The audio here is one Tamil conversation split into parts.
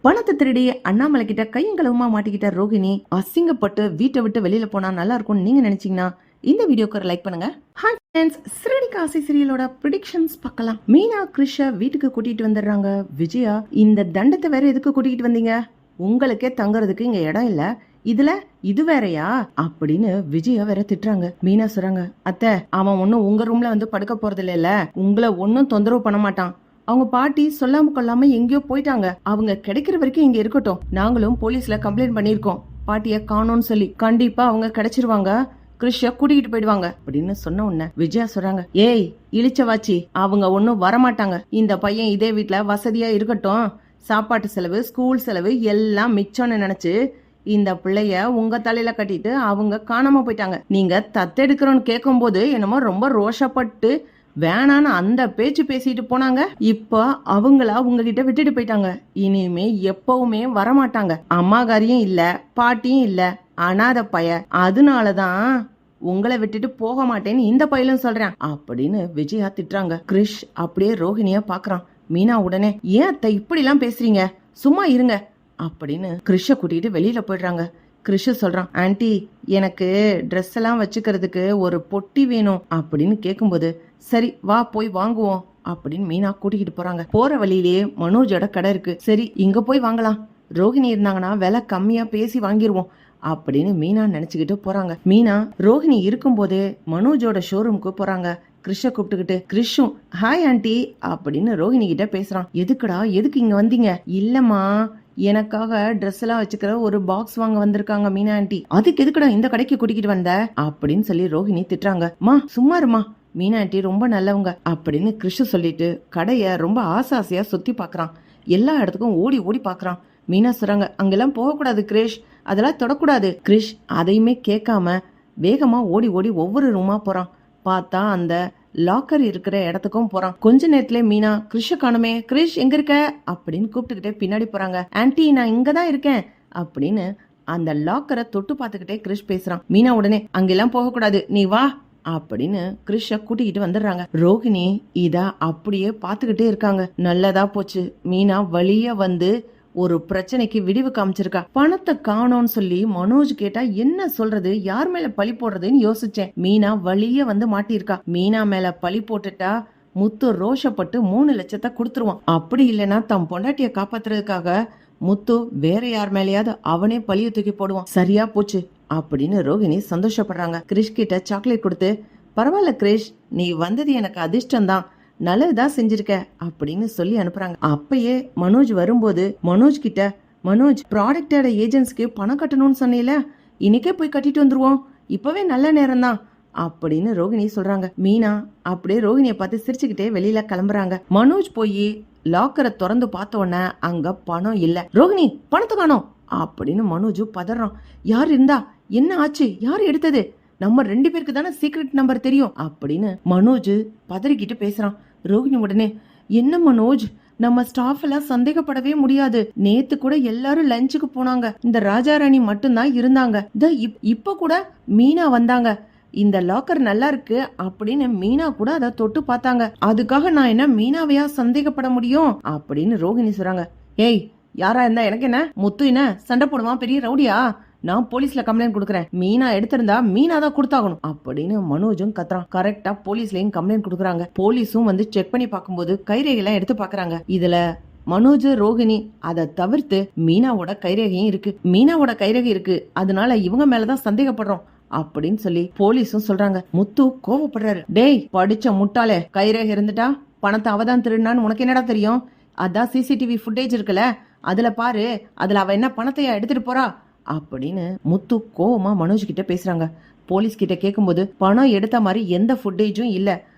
பணத்தை திருடி அண்ணாமலை கிட்ட கையங்களவுமா மாட்டிக்கிட்ட ரோகிணி அசிங்கப்பட்டு வீட்டை விட்டு வெளியில போனா நல்லா இருக்கும் நீங்க நினைச்சீங்கன்னா இந்த வீடியோக்கு ஒரு லைக் பண்ணுங்க. ஹாய் ஃப்ரெண்ட்ஸ், சிறடிக்கு ஆசை சீரியலோட ப்ரெடிக்ஷன்ஸ் பார்க்கலாம். மீனா கிருஷ வீட்டுக்கு கூட்டிட்டு வந்துடுறாங்க. விஜயா, இந்த தண்டத்தை வேற எதுக்கு கூட்டிட்டு வந்தீங்க? உங்களுக்கே தங்குறதுக்கு இங்க இடம் இல்ல, இதுல இது வேறையா அப்படின்னு விஜயா வேற திட்டுறாங்க. மீனா சொல்றாங்க, அத்தை அவன் ஒன்னும் உங்க ரூம்ல வந்து படுக்க போறது இல்ல, உங்களை ஒன்னும் தொந்தரவு பண்ண மாட்டான். அவங்க பாட்டி சொல்லாம கொள்ளாம எங்கேயோ போயிட்டாங்க, அவங்க கிடைக்கிற வரைக்கும் இங்க இருக்கட்டும். நாங்களும் போலீஸ்ல கம்ப்ளைண்ட் பண்ணிருக்கோம், பாட்டிய காணோம்னு சொல்லி. கண்டிப்பா அவங்க கிடைச்சிருவாங்க, கிருஷ்ய கூட்டிகிட்டு போயிடுவாங்க அப்படின்னு சொன்ன உடனே விஜயா சொல்றாங்க, ஏய் இழிச்சவாச்சி, அவங்க ஒன்னும் வரமாட்டாங்க. இந்த பையன் இதே வீட்டுல வசதியா இருக்கட்டும், சாப்பாட்டு செலவு ஸ்கூல் செலவு எல்லாம் மிச்சம்னு நினைச்சு இந்த பிள்ளைய உங்க தலையில கட்டிட்டு அவங்க காணாம போயிட்டாங்க. நீங்க தத்தெடுக்கிறோன்னு கேட்கும் போது என்னமோ ரொம்ப ரோஷப்பட்டு வேணான்னு அந்த பேச்சு பேசிட்டு போனாங்க. இப்ப அவங்களா உங்ககிட்ட விட்டுட்டு போயிட்டாங்க. இனிமே எப்பவுமே வரமாட்டாங்க. அம்மாகாரியும் இல்ல, பாட்டியும் இல்ல, அனாத பைய. அதனாலதான் உங்களை விட்டுட்டு போக மாட்டேன்னு இந்த பையலும் சொல்றேன் அப்படின்னு விஜயா திட்டுறாங்க. கிருஷ் அப்படியே ரோஹிணிய பாக்குறான். மீனா உடனே, ஏன் அத்தை இப்படி எல்லாம் பேசுறீங்க, சும்மா இருங்க அப்படின்னு கிருஷ கூட்டிட்டு வெளியில போயிடுறாங்க. கிருஷ சொல்றான், ஆன்ட்டி எனக்கு ட்ரெஸ் எல்லாம் வச்சுக்கிறதுக்கு ஒரு பொட்டி வேணும் அப்படின்னு கேட்கும்போது, சரி வா போய் வாங்குவோம் அப்படின்னு மீனா கூட்டிக்கிட்டு போறாங்க. போற வழியிலேயே மனோஜோட கடை இருக்கு, சரி இங்க போய் வாங்கலாம், ரோஹிணி இருந்தாங்கன்னா விலை கம்மியா பேசி வாங்கிருவோம் அப்படின்னு மீனா நினைச்சுக்கிட்டு போறாங்க. மீனா ரோஹிணி இருக்கும் போதே மனோஜோட ஷோரூமுக்கு போறாங்க. கிருஷ கூப்பிட்டுக்கிட்டு, கிருஷும் ஹாய் ஆன்ட்டி அப்படின்னு ரோஹிணி கிட்ட பேசுறான். எதுக்குடா, எதுக்கு இங்க வந்தீங்க? இல்லம்மா, எனக்காக ட்ரெஸ் எல்லாம் வச்சுக்கிற ஒரு பாக்ஸ் வாங்க வந்திருக்காங்க மீனா ஆண்டி, அதுக்கு எதுக்குடா இந்த கடைக்கு கூட்டிக்கிட்டு வந்த அப்படின்னு சொல்லி ரோஹிணி திட்டுறாங்க. மா சும்மா இருமா, மீனா ஆண்டி ரொம்ப நல்லவங்க அப்படின்னு கிருஷ் சொல்லிட்டு கடைய ரொம்ப ஆசாசையா சுத்தி பாக்குறான். எல்லா இடத்துக்கும் ஓடி ஓடி பாக்குறான். மீனா சொல்றாங்க, அங்கெல்லாம் போகக்கூடாது கிரிஷ், அதெல்லாம் தொடக்கூடாது. கிரிஷ் அதையுமே கேட்காம வேகமா ஓடி ஓடி ஒவ்வொரு ரூமா போறான். பார்த்தா அந்த லாக்கர் இருக்கிற இடத்துக்கும் போறான். கொஞ்ச நேரத்துல மீனா, கிருஷ காணுமே, கிரிஷ் எங்க இருக்க அப்படின்னு கூப்பிட்டுக்கிட்டே பின்னாடி போறாங்க. ஆன்ட்டி நான் இங்கதான் இருக்கேன் அப்படின்னு அந்த லாக்கரை தொட்டு பார்த்துக்கிட்டே கிரிஷ் பேசுறான். மீனா உடனே, அங்கெல்லாம் போக கூடாது, நீ வா அப்படின்னு கிருஷ கூட்டிக்கிட்டு வந்துடுறாங்க. ரோஹிணி இத அப்படியே பாத்துக்கிட்டே இருக்காங்க. நல்லதா போச்சு, மீனா வழியா வந்து ஒரு பிரச்சனைக்கு விடிவு காமிச்சிருக்கா. பணத்தை காணோன்னு சொல்லி மனோஜ் கேட்டா என்ன சொல்றது, யார் மேல பழி போடுறதுன்னு யோசிச்சேன். மீனா வழிய வந்து மாட்டிருக்கா. மீனா மேல பழி போட்டுட்டா முத்து ரோஷப்பட்டு 3 லட்சத்தை கொடுத்துருவான். அப்படி இல்லைன்னா தம் பொண்டாட்டிய காப்பாத்துறதுக்காக முத்து வேற யார் மேலேயாவது அவனே பழிய தூக்கி போடுவான். சரியா போச்சு அப்படின்னு ரோஹிணி சந்தோஷப்படுறாங்க. கிரிஷ் கிட்ட சாக்லேட் கொடுத்து, பரவாயில்ல கிரிஷ், நீ வந்தது எனக்கு அதிர்ஷ்டம்தான், நல்லதுதான் செஞ்சிருக்க அப்படின்னு சொல்லி அனுப்புறாங்க. அப்பயே மனோஜ் வரும்போது மனோஜ் கிட்ட, மனோஜ் ப்ராடக்டோட ஏஜென்சிக்கு பணம் கட்டணும்னு சொன்னீல, இன்னைக்கே போய் கட்டிட்டு வந்துருவோம், இப்பவே நல்ல நேரம் தான் அப்படின்னு ரோஹிணி சொல்றாங்க. மீனா அப்படியே ரோஹிணிய பார்த்து சிரிச்சுக்கிட்டே வெளியில கிளம்புறாங்க. மனோஜ் போய் லாக்கரை திறந்து பார்த்த உடனே அங்க பணம் இல்ல. ரோஹிணி பணத்தை காணோம் அப்படின்னு மனோஜ் பதறான். யார் இருந்தா என்ன ஆச்சு, யார் எடுத்தது, நம்ம 2 பேருக்கு தானே சீக்ரெட் நம்பர் தெரியும் அப்படின்னு மனோஜ் பதறிக்கிட்டு பேசுறான். ரோஹிணி உடனே, என்ன மனோஜ், நம்ம ஸ்டாஃப் எல்லாம் சந்தேகப்படவே முடியாது, நேத்து கூட எல்லாரும் லஞ்சுக்கு போனாங்க, இந்த ராஜாராணி மட்டும்தான் இருந்தாங்க, இப்ப கூட மீனா வந்தாங்க, இந்த லாக்கர் நல்லா இருக்கு அப்படின்னு மீனா கூட அதை தொட்டு பார்த்தாங்க, அதுக்காக நான் என்ன மீனாவையா சந்தேகப்பட முடியும் அப்படின்னு ரோஹிணி சொல்றாங்க. ஏய் யாரா இருந்தா எனக்கு என்ன, முத்து என்ன சண்டை போடுவான், பெரிய ரவுடியா, நான் போலீஸ்ல கம்ப்ளைண்ட் கொடுக்கறேன், மீனா எடுத்திருந்தா மீனா தான் கொடுத்தாகணும் அப்படின்னு மனோஜும் கத்துறான். கரெக்டா போலீஸ்லயும் கம்ப்ளைண்ட் கொடுக்குறாங்க. போலீஸும் வந்து செக் பண்ணி பார்க்கும்போது கைரேகைலாம் எடுத்து பாக்குறாங்க. இதுல மனோஜ் ரோஹிணி அதை தவிர்த்து மீனாவோட கைரேகையும் இருக்கு. மீனாவோட கைரேகை இருக்கு, அதனால இவங்க மேலதான் சந்தேகப்படுறோம் அப்படின்னு சொல்லி போலீஸும் சொல்றாங்க. முத்து கோவப்படுறாரு. டேய் படிச்ச முட்டாளே, கைரேகை இருந்துட்டா பணத்தை அவதான் திருடினான்னு உனக்கு என்னடா தெரியும், அதான் சிசிடிவி ஃபுட்டேஜ் இருக்குல்ல, அதுல பாரு, அதுல அவ என்ன பணத்தையா எடுத்துட்டு போறா அப்படின்னு முத்து கோவமா மனோஜ் கிட்ட பேசுறாங்க. போலீஸ் கிட்ட கேட்கும்போது பணம் எடுத்த மாதிரி எந்த ஃபுட்டேஜும் இல்ல,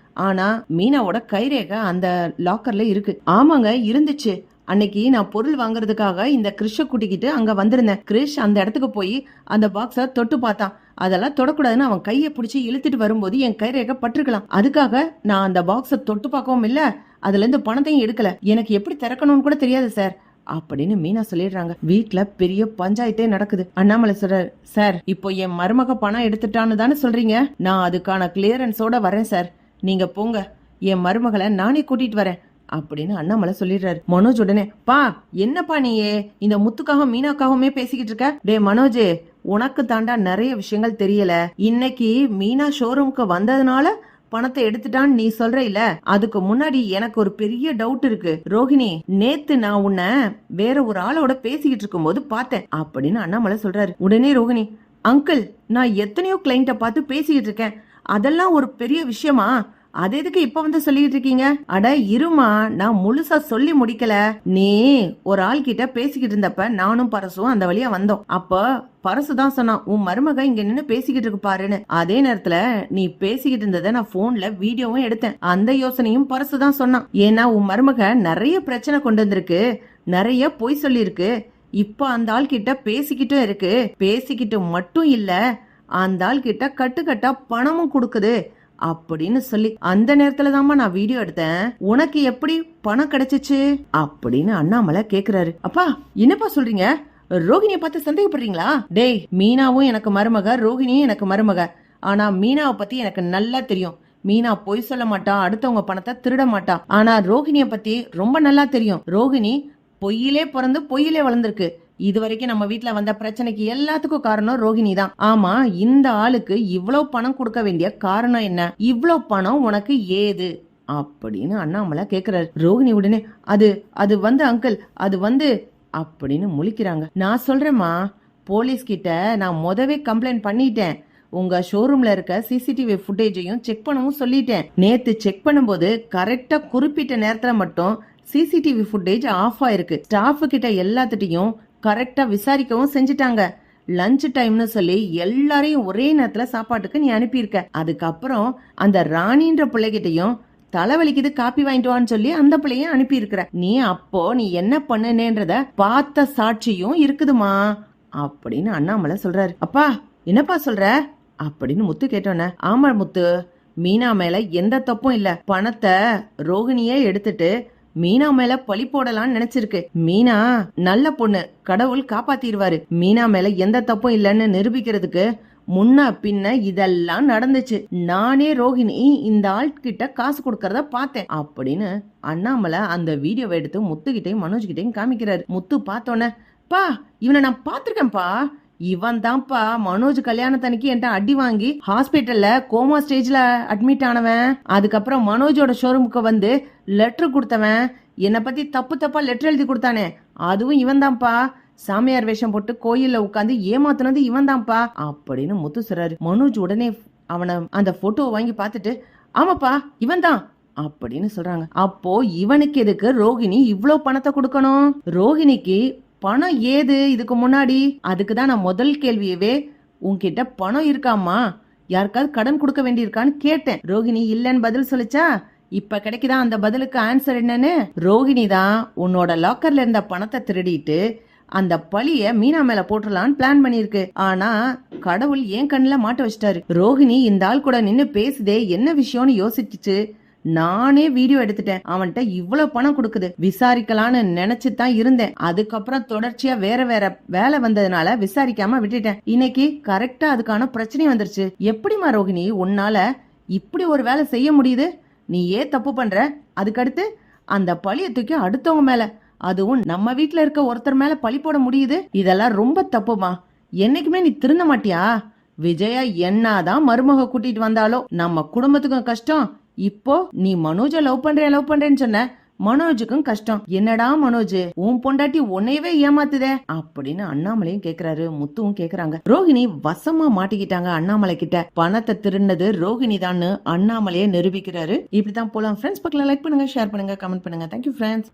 ஆனா மீனாவோட கைரேகை அந்த லாக்கர்ல இருக்கு. ஆமாங்க இருந்துச்சு, அன்னைக்கு நான் பொருள் வாங்குறதுக்காக இந்த கிருஷ கூட்டிக்கிட்டு அங்க வந்திருந்தேன். கிரிஷ் அந்த இடத்துக்கு போய் அந்த பாக்ஸ தொட்டு பார்த்தான், அதெல்லாம் தொடக்கூடாதுன்னு அவன் கையை பிடிச்சி இழுத்துட்டு வரும்போது என் கைரேகை பட்டிருக்கலாம், அதுக்காக நான் அந்த பாக்ஸ தொட்டு பார்க்கவும் இல்ல, அதுல இருந்து பணத்தையும் எடுக்கல, எனக்கு எப்படி திறக்கணும்னு கூட தெரியாது சார் அப்படின்னு மீனா சொல்லிடுறாங்க. வீட்டுல பெரிய பஞ்சாயத்தே நடக்குது. அண்ணாமலை சொல்றாரு, சார் இப்போ என் மருமக பணம் எடுத்துட்டான்னு தானே சொல்றீங்க, நான் அதுக்கான கிளியரன்ஸோட வரேன் சார், நீங்க போங்க, என் மருமகளை நானே கூட்டிட்டு வரேன் அப்படின்னு அண்ணாமலை சொல்லிடுறாரு. மனோஜ் உடனே, பா என்னப்பா நீயே இந்த முத்துக்காகவும் மீனாக்காகவுமே பேசிக்கிட்டு இருக்க? டே மனோஜ், உனக்கு தாண்டா நிறைய விஷயங்கள் தெரியல. இன்னைக்கு மீனா ஷோரூம்க்கு வந்ததுனால பணத்தை எடுத்துட்டான்னு நீ சொல்ற இல்ல, அதுக்கு முன்னாடி எனக்கு ஒரு பெரிய டவுட் இருக்கு. ரோஹிணி, நேத்து நான் உன்னை வேற ஒரு ஆளோட பேசிக்கிட்டு இருக்கும் போது பார்த்தேன் அப்படின்னு அண்ணாமலை சொல்றாரு. உடனே ரோஹிணி, அங்கிள், நான் எத்தனையோ கிளைண்ட பார்த்து பேசிக்கிட்டு இருக்கேன், அதெல்லாம் ஒரு பெரிய விஷயமா? அது எதுக்கு இப்ப வந்து சொல்லிட்டு இருக்கீங்க? அட இருமா, நான் முழுசா சொல்லி முடிக்கல. நீ ஒரு ஆள் கிட்ட பேசிக்கிட்டு இருந்தப்ப நானும் பரசும் அந்த வழியா வந்தோம். அப்ப பரசு தான் சொன்னான், உன் மருமக இங்க நின்னு பேசிக்கிட்டு இருக்கு பாருன்னு. அதே நேரத்துல நீ பேசிக்கிட்டு இருந்ததை நான் போன்ல வீடியோவும் எடுத்தேன். அந்த யோசனையும் பரசு தான் சொன்னான். ஏன்னா உன் மருமக நிறைய பிரச்சனை கொண்டு வந்திருக்கு, நிறைய பொய் சொல்லி இருக்கு. இப்ப அந்த ஆள் கிட்ட பேசிக்கிட்டும் இருக்கு. பேசிக்கிட்டு மட்டும் இல்ல, அந்த ஆள் கிட்ட கட்டுக்கட்டா பணமும் கொடுக்குது அப்படின்னு சொல்லி அந்த நேரத்துல தாமா நான் வீடியோ எடுத்தேன். உனக்கு எப்படி பணம் கிடைச்சிச்சு அப்படின்னு அண்ணாமலை கேக்குறாரு. அப்பா என்னப்பா சொல்றீங்க? ரோஹிணியை பார்த்து சந்தேகப்படுறீங்களா? டேய், மீனாவும் எனக்கு மருமக, ரோஹிணியும் எனக்கு மருமக. ஆனா மீனாவை பத்தி எனக்கு நல்லா தெரியும். மீனா பொய் சொல்ல மாட்டா, அடுத்தவங்க பணத்தை திருட மாட்டா. ஆனா ரோஹிணிய பத்தி ரொம்ப நல்லா தெரியும். ரோஹிணி பொய்யிலே பிறந்து பொய்யிலே வளர்ந்துருக்கு. இது வரைக்கும் நம்ம வீட்டுல வந்த பிரச்சனைக்கு எல்லாத்துக்கும் காரணம் ரோஹிணி தான். ஆமா, இந்த ஆளுக்கு இவ்வளவு பணம் கொடுக்க வேண்டிய காரணம் என்ன? இவ்வளவு பணம் உனக்கு ஏது அப்படின்னு அண்ணாமலை கேக்குறாரு. ரோஹிணி உடனே, அது வந்து அங்கிள், அது வந்து அப்படின்னு முழிக்கிறாங்க. நான் சொல்றேம்மா, போலீஸ் கிட்ட நான் முதவே கம்ப்ளைண்ட் பண்ணிட்டேன். உங்க ஷோரூம்ல இருக்க சிசிடிவி ஃபுட்டேஜையும் செக் பண்ணவும் சொல்லிட்டேன். நேத்து செக் பண்ணும்போது கரெக்டா குறிப்பிட்ட நேரத்துல மட்டும் சிசிடிவி ஃபுட்டேஜ் ஆஃப் ஆயிருக்கு. ஸ்டாஃப் கிட்ட எல்லாத்திட்டையும் கரெக்டா விசாரிக்கவும் செஞ்சுட்டாங்க. லஞ்ச் டைம்னு சொல்லி எல்லாரையும் ஒரே நேரத்துல சாப்பாட்டுக்கு நீ அனுப்பியிருக்க. அதுக்கப்புறம் அந்த ராணின்ற பிள்ளைகிட்டையும் தலைவலிக்குது காப்பி வாங்கிட்டு வான்னு சொல்லி அந்த பிள்ளையும் அனுப்பி இருக்கிற. நீ என்ன பண்ணுனேன்றத பார்த்த சாட்சியும் இருக்குதுமா அப்படின்னு அண்ணாமலை சொல்றாரு. அப்பா என்னப்பா சொல்ற அப்படின்னு முத்து கேட்டோன்ன, ஆமா முத்து, மீனா மேல எந்த தப்பும் இல்ல. பணத்தை ரோகிணியே எடுத்துட்டு மீனா மேல பழி போடலாம்னு நினைச்சிருக்கு. மீனா நல்ல பொண்ணு, கடவுள் காப்பாத்திடுவாரு. மீனா மேல எந்த தப்பும் இல்லன்னு நிரூபிக்கிறதுக்கு முன்ன பின்ன இதெல்லாம் நடந்துச்சு. நானே ரோஹிணி இந்த ஆள்கிட்ட காசு கொடுக்கறத பார்த்தேன் அப்படின்னு அண்ணாமலை அந்த வீடியோவை எடுத்து முத்துக்கிட்டையும் மனோஜ் கிட்டையும் காமிக்கிறாரு. முத்து பார்த்தோன்னே, பா இவனை நான் பாத்திருக்கேன்ப்பா, இவன் தான்ப்பா மனோஜ் கல்யாணத்தன்னைக்கு என்கிட்ட அடி வாங்கி ஹாஸ்பிட்டல்ல கோமா ஸ்டேஜ்ல அட்மிட் ஆனவன். அதுக்கப்புறம் மனோஜோட ஷோரூமுக்கு வந்து லெட்டர் கொடுத்தவன், என்னை பத்தி தப்பு தப்பா லெட்டர் எழுதி கொடுத்தானே, அதுவும் இவன் தான்ப்பா. சாமியார் வேஷம் போட்டு கோயில்ல உட்காந்து ஏமாத்துனது இவன் தான்ப்பா அப்படின்னு முத்து சொல்றாரு. மனோஜ் உடனே அவனை அந்த போட்டோவை வாங்கி பார்த்துட்டு, ஆமாப்பா இவன் தான் அப்படின்னு சொல்றாங்க. அப்போ இவனுக்கு எதுக்கு ரோஹிணி இவ்ளோ பணத்தை கொடுக்கணும்? ரோஹிணிக்கு பணம் ஏது இதுக்கு முன்னாடி? அதுக்குதான் நான் முதல் கேள்வியவே, உன்கிட்ட பணம் இருக்காமா, யாருக்காவது கடன் கொடுக்க வேண்டியிருக்கான்னு கேட்டேன். ரோஹிணி இல்லன்னு பதில் சொல்லிச்சா. இப்ப கிடைக்குதா அந்த பதிலுக்கு ஆன்சர் என்னன்னு? ரோஹிணி தான் உன்னோட லாக்கர்ல இருந்த பணத்தை திருடிட்டு அந்த பழிய மீனா மேல போட்டுடலான்னு பிளான் பண்ணிருக்கு. ஆனா கடவுள் ஏன் கண்ணுல மாட்ட வச்சிட்டாரு. ரோஹிணி இந்த ஆள் கூட நின்னு பேசுதே, என்ன விஷயம்னு யோசிச்சுச்சு. நானே வீடியோ எடுத்துட்டேன். அவன்கிட்ட இவ்வளவு பணம் கொடுக்குது, விசாரிக்கலான்னு நினைச்சுதான் இருந்தேன். அதுக்கப்புறம் தொடர்ச்சியா வேற வேற வேலை வந்ததுனால விசாரிக்காம விட்டுட்டேன். இன்னைக்கு கரெக்டா அதுக்கான பிரச்சனை வந்துருச்சு. எப்படிமா ரோஹிணி உன்னால இப்படி ஒரு வேலை செய்ய முடியுது? நீ ஏன் தப்பு பண்ற? அதுக்கடுத்து அந்த பழிய தூக்கி அடுத்தவங்க மேல, அதுவும் நம்ம வீட்டுல இருக்க ஒருத்தர் மேல பழி போட முடியுது. இதெல்லாம் ரொம்ப தப்புமா. என்னைக்குமே நீ திருந்த மாட்டியா? விஜயா என்னதான் மருமக கூட்டிட்டு வந்தாலோ நம்ம குடும்பத்துக்கும் கஷ்டம். இப்போ நீ மனோஜ லவ் பண்றேன்னு சொன்ன, மனோஜுக்கும் கஷ்டம். என்னடா மனோஜ், உன் பொண்டாட்டி உன்னையவே ஏமாத்துதே அப்படின்னு அண்ணாமலையும் கேக்குறாரு. முத்துவும் கேக்குறாங்க. ரோஹிணி வசமா மாட்டிக்கிட்டாங்க அண்ணாமலை கிட்ட. பணத்தை திருடினது ரோஹிணி தான் அண்ணாமலையே நிரூபிக்கிறாரு. இப்படிதான் போலாம் ஃப்ரெண்ட்ஸ். பக்கத்துல லைக் பண்ணுங்க, ஷேர் பண்ணுங்க, கமெண்ட் பண்ணுங்க. Thank you friends.